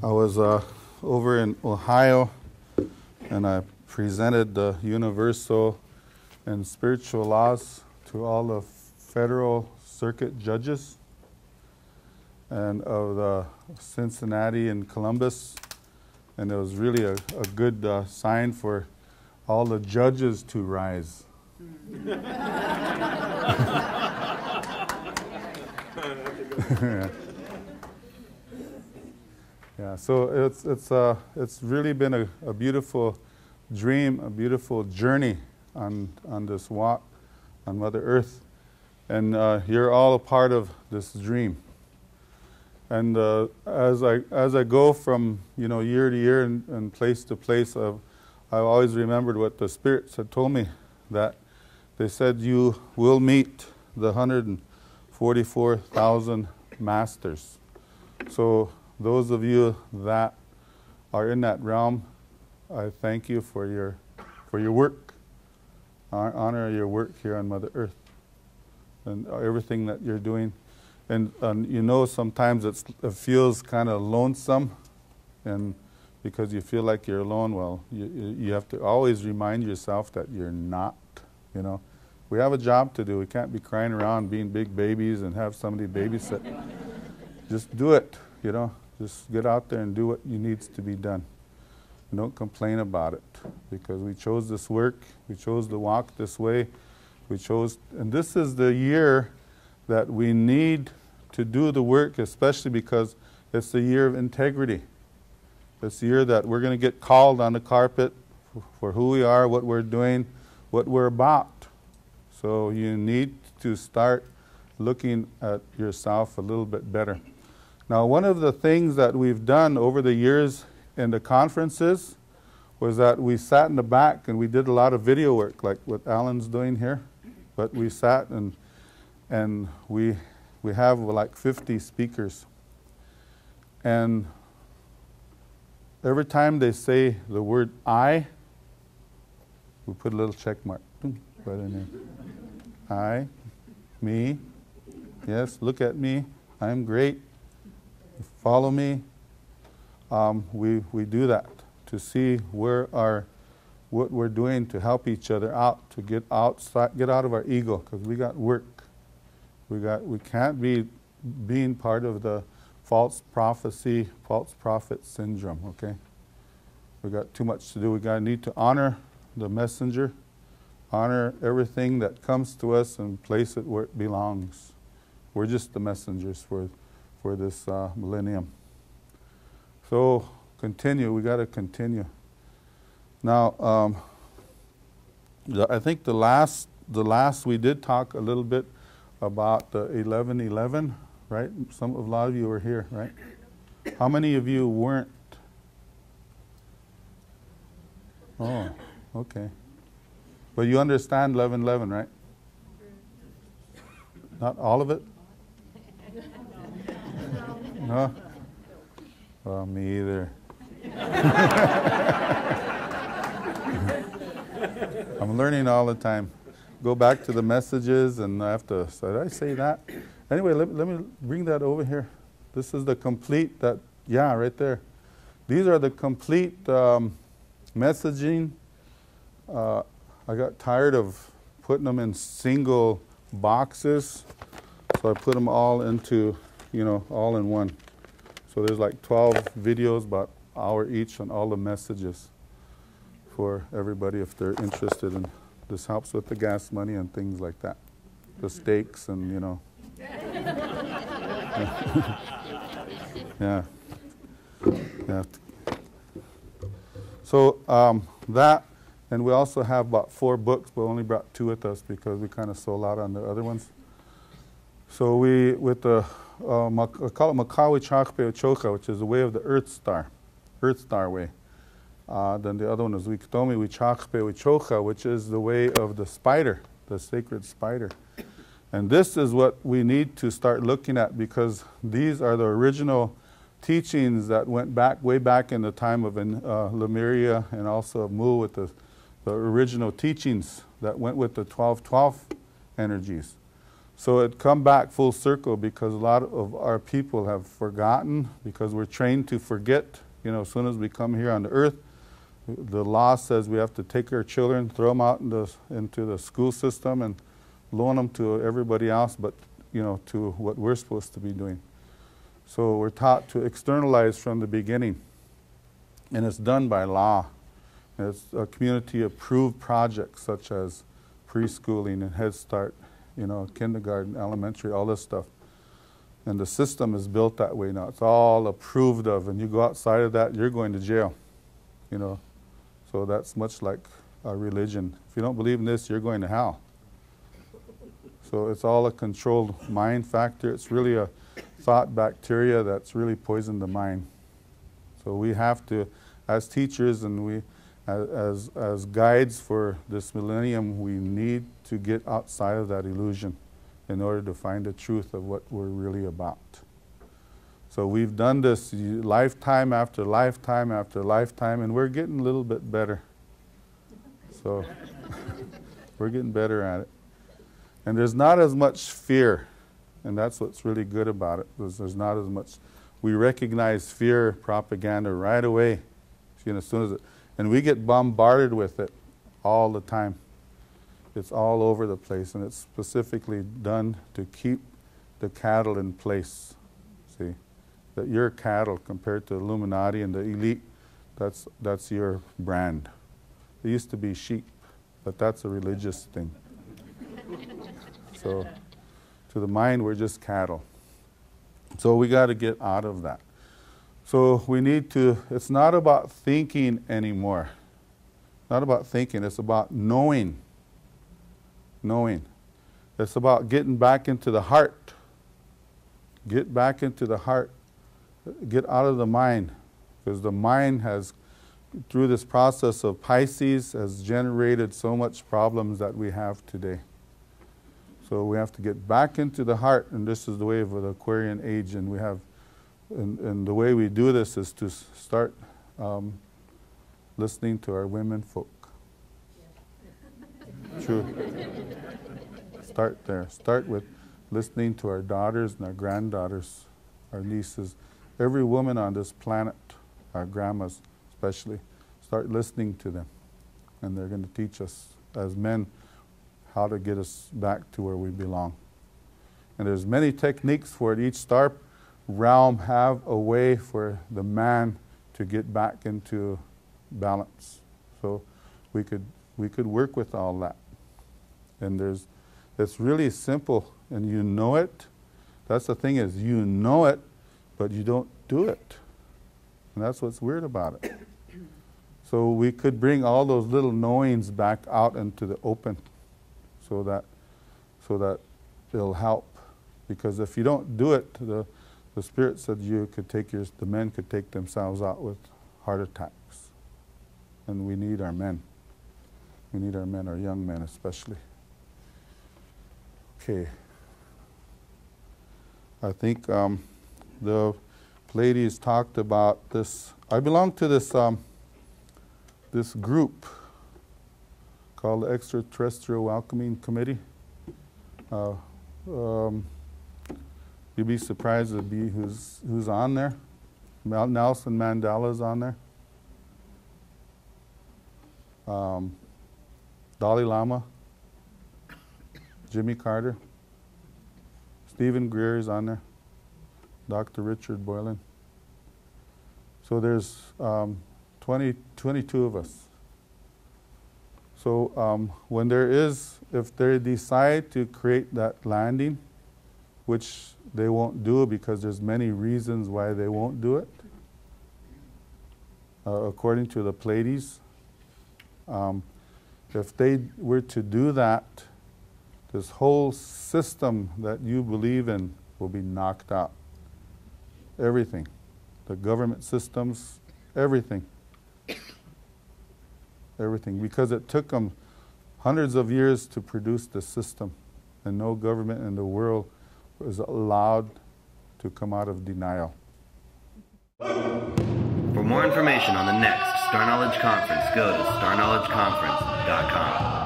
I was over in Ohio, and I presented the universal and spiritual laws to all the federal circuit judges and of the Cincinnati and Columbus, and it was really a good sign for all the judges to rise. Yeah. Yeah, so it's really been a beautiful dream, a beautiful journey on this walk on Mother Earth, and you're all a part of this dream. And as I go from year to year and place to place, I've always remembered what the spirits had told me, that they said you will meet the 144,000 masters. So those of you that are in that realm, I thank you for your work. Honor your work here on Mother Earth and everything that you're doing. And sometimes it feels kind of lonesome, and because you feel like you're alone. Well, you have to always remind yourself that you're not. We have a job to do. We can't be crying around being big babies and have somebody babysit. Just do it, Just get out there and do what needs to be done. And don't complain about it, because we chose this work. We chose to walk this way. And this is the year that we need to do the work, especially because it's the year of integrity. It's the year that we're going to get called on the carpet for who we are, what we're doing, what we're about. So you need to start looking at yourself a little bit better. Now, one of the things that we've done over the years in the conferences was that we sat in the back and we did a lot of video work, like what Alan's doing here. But we sat and we have like 50 speakers. And every time they say the word I, we put a little check mark right in there. I, me, yes, look at me, I'm great, follow me. We do that to see what we're doing to help each other out, to get out of our ego, because we got work. We can't be being part of the false prophet syndrome, okay? We got too much to do. We need to honor the messenger, honor everything that comes to us and place it where it belongs. We're just the messengers for this millennium. So continue. We got to continue. Now, I think the last we did talk a little bit about the 11:11, right? A lot of you were here, right? How many of you weren't? Oh, okay. But you understand 11:11, right? Not all of it? No? Well, me either. I'm learning all the time. Go back to the messages and I have to, so did I say that? Anyway, let me bring that over here. This is the complete, right there. These are the complete messaging. I got tired of putting them in single boxes, so I put them all into, all in one. So there's like 12 videos, about an hour each, on all the messages for everybody if they're interested in. This helps with the gas money and things like that. The steaks and, Yeah. Yeah. So that, and we also have about 4 books, but only brought 2 with us because we kind of sold out on the other ones. So we, with the, I call it Makawi Chakpe Ochoka, which is the way of the Earth Star way. Then the other one is Wikitomi Wichakpe Wichoka, which is the way of the spider, the sacred spider. And this is what we need to start looking at, because these are the original teachings that went way back in the time of Lemuria, and also of Mu, with the original teachings that went with the 12-12 energies. So it come back full circle because a lot of our people have forgotten because we're trained to forget. You know, as soon as we come here on the earth, the law says we have to take our children, throw them out into the school system and loan them to everybody else, but, you know, to what we're supposed to be doing. So we're taught to externalize from the beginning, and it's done by law. And it's a community-approved project such as preschooling and Head Start, you know, kindergarten, elementary, all this stuff. And the system is built that way now. It's all approved of, and you go outside of that, you're going to jail, you know. So that's much like a religion. If you don't believe in this, you're going to hell. So it's all a controlled mind factor. It's really a thought bacteria that's really poisoned the mind. So we have to, as teachers and we, as guides for this millennium, we need to get outside of that illusion in order to find the truth of what we're really about. So we've done this lifetime after lifetime after lifetime, and we're getting a little bit better. So we're getting better at it. And there's not as much fear, and that's what's really good about it. There's not as much. We recognize fear propaganda right away, you know, as soon as it, and we get bombarded with it all the time. It's all over the place, and it's specifically done to keep the cattle in place. See, that you're cattle compared to Illuminati and the elite. That's your brand. It used to be sheep, but that's a religious thing. So, to the mind, we're just cattle. So we got to get out of that. So we need to, it's not about thinking anymore. Not about thinking, it's about knowing. Knowing. It's about getting back into the heart. Get back into the heart. Get out of the mind. Because the mind has, through this process of Pisces, has generated so much problems that we have today. So we have to get back into the heart, and this is the way of the Aquarian age, and we have, and the way we do this is to start listening to our women folk. True. Start there. Start with listening to our daughters and our granddaughters, our nieces, every woman on this planet, our grandmas especially. Start listening to them, and they're going to teach us as men how to get us back to where we belong. And there's many techniques for it. Each star realm have a way for the man to get back into balance. So we could work with all that. And it's really simple, and you know it. That's the thing, is you know it, but you don't do it. And that's what's weird about it. So we could bring all those little knowings back out into the open, so that it'll help. Because if you don't do it, the Spirit said the men could take themselves out with heart attacks. And we need our men. We need our men, our young men especially. Okay. I think the ladies talked about this. I belong to this this group called the Extraterrestrial Welcoming Committee. You'd be surprised to be who's on there. Nelson Mandela's on there. Dalai Lama, Jimmy Carter, Stephen Greer is on there, Dr. Richard Boylan. So there's 22 of us. So when if they decide to create that landing, which they won't do because there's many reasons why they won't do it, according to the Pleiades, if they were to do that, this whole system that you believe in will be knocked out. Everything. The government systems, everything. Everything. Because it took them hundreds of years to produce the system, and no government in the world was allowed to come out of denial. For more information on the next Star Knowledge Conference, go to starknowledgeconference.com.